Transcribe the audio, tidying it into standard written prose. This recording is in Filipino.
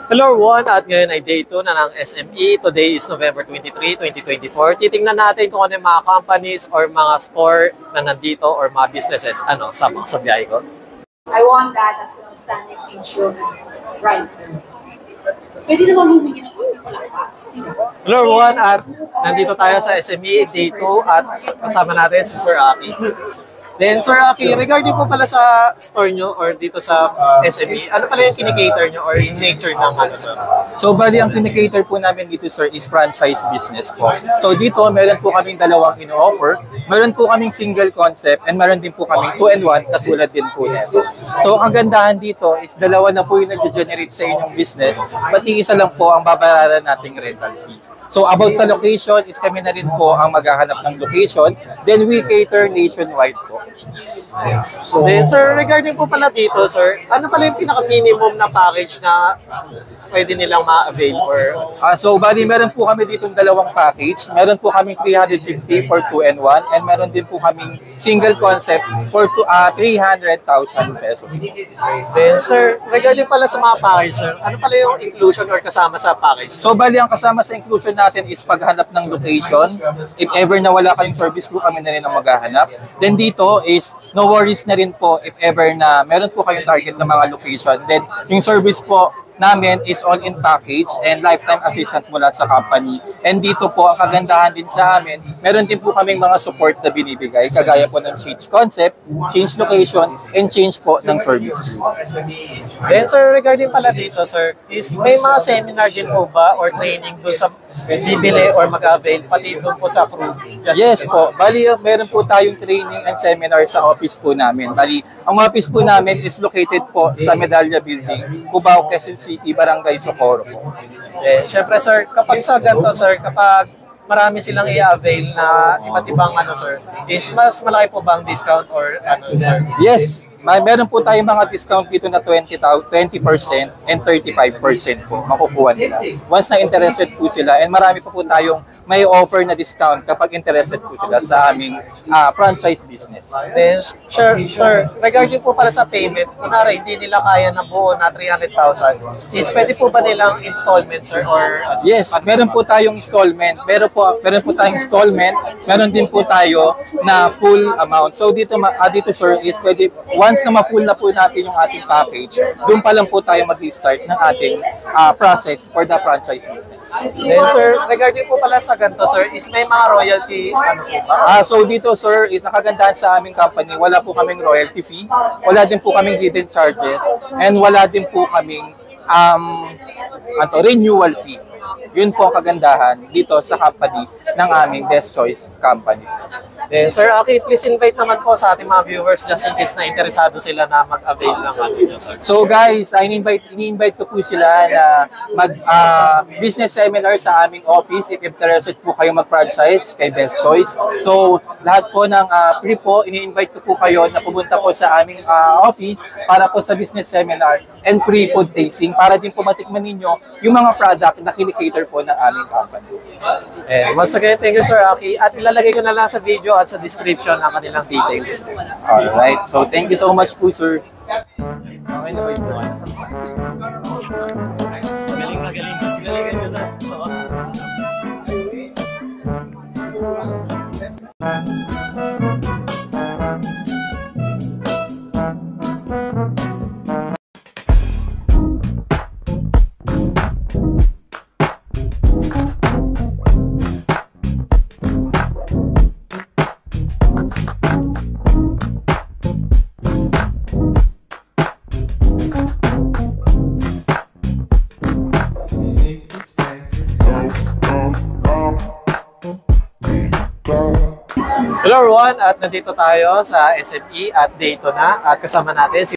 Hello everyone, at ngayon ay day 2 na ng SME. Today is November 23, 2024. Titingnan natin kung ano yung mga companies or mga store na nandito or mga businesses sa biyahe ko. I want that as an outstanding picture right there. Pwede naman humingin ako, wala pa. Hello everyone, at nandito tayo sa SME day 2 at kasama natin si Sir Aki. Then Sir Aki, regarding po pala sa store nyo or dito sa SME, ano pala yung kinikater nyo or yung nature ng sir? So, bali ang kinikater po namin dito, sir, is franchise business po. So, dito, meron po kaming dalawang ino-offer. Meron po kaming single concept and meron din po kaming 2-in-1 katulad din po nito. So, ang kagandahan dito is dalawa na po yung nag-generate sa inyong business, pati isa lang po ang babayaran nating rental fee. So, about sa location, is kami na rin po ang maghahanap ng location. Then, we cater nationwide po. Yes. Then, sir, regarding po pala dito, sir, ano pala yung pinaka-minimum na package na pwede nilang ma-avail? Or... So, bali, meron po kami ditong dalawang package. Meron po kaming 350 for 2-in-1 and meron din po kaming single concept for 300,000 pesos. Then, sir, regarding pala sa mga package, sir, ano pala yung inclusion or kasama sa package? So, bali, ang kasama sa inclusion natin is paghanap ng location. If ever na wala kayong service crew, kami na rin ang maghahanap. Then dito is no worries na rin po if ever na meron po kayong target na mga location. Then yung service po namin is all-in package and lifetime assistant mula sa company. And dito po, ang kagandahan din sa amin, meron din po kaming mga support na binibigay, kagaya po ng change concept, change location, and change po ng service. Then sir, regarding pala dito, sir, is may mga seminar din po ba or training doon sa bibili or mag-avail, pati doon po sa crew? Yes po. Bali, meron po tayong training and seminar sa office po namin. Bali, ang office po namin is located po sa Medalla Building, Cubao, Quezon City, Barangay Socorro po. Siyempre sir, kapag sa ganito sir, kapag marami silang i-avail na iba't ibang sir, is mas malaki po ba ang discount or sir? Yes. Meron po tayong mga discount dito na 20% and 35% po makukuha nila. Once na interested po sila, and marami po tayong may offer na discount kapag interested po sila sa aming franchise business. Then, sir, regarding po pala sa payment, kunwari hindi nila kaya ng buo na 300,000, is pwede po ba nilang installment, sir? Or, yes, meron po tayong installment. Meron po tayong installment. Meron din po tayo na full amount. So dito, sir, is pwede, once na ma-full na po natin yung ating package, doon pa lang po tayo mag-start ng ating process for the franchise business. Then, sir, regarding po pala sa ganito, sir, is may mga royalty, po ba? So dito, sir, is nakagandahan sa aming company, wala po kaming royalty fee, wala din po kaming hidden charges, and wala din po kaming renewal fee. Yun po ang kagandahan dito sa company ng aming Best Choice Company. Then, Sir Aki, please invite naman po sa ating mga viewers just in case na interesado sila na mag-avail ng sir. So guys, ini-invite ko po sila na mag-business seminar sa aming office if interested po kayo mag-franchise kay Best Choice. So lahat po ng free po, ini-invite ko po kayo na pumunta po sa aming office para po sa business seminar and free food tasting para din po matikman ninyo yung mga product na kinikater po ng aming company. Once again, thank you Sir Aki. At ilalagay ko na lang sa video at sa description ang kanilang details. Alright, so thank you so much po, sir. Okay na ba yun, sir? Magaling. Galingan nyo, sir. Hello everyone, at nandito tayo sa SME at day 2 na at kasama natin si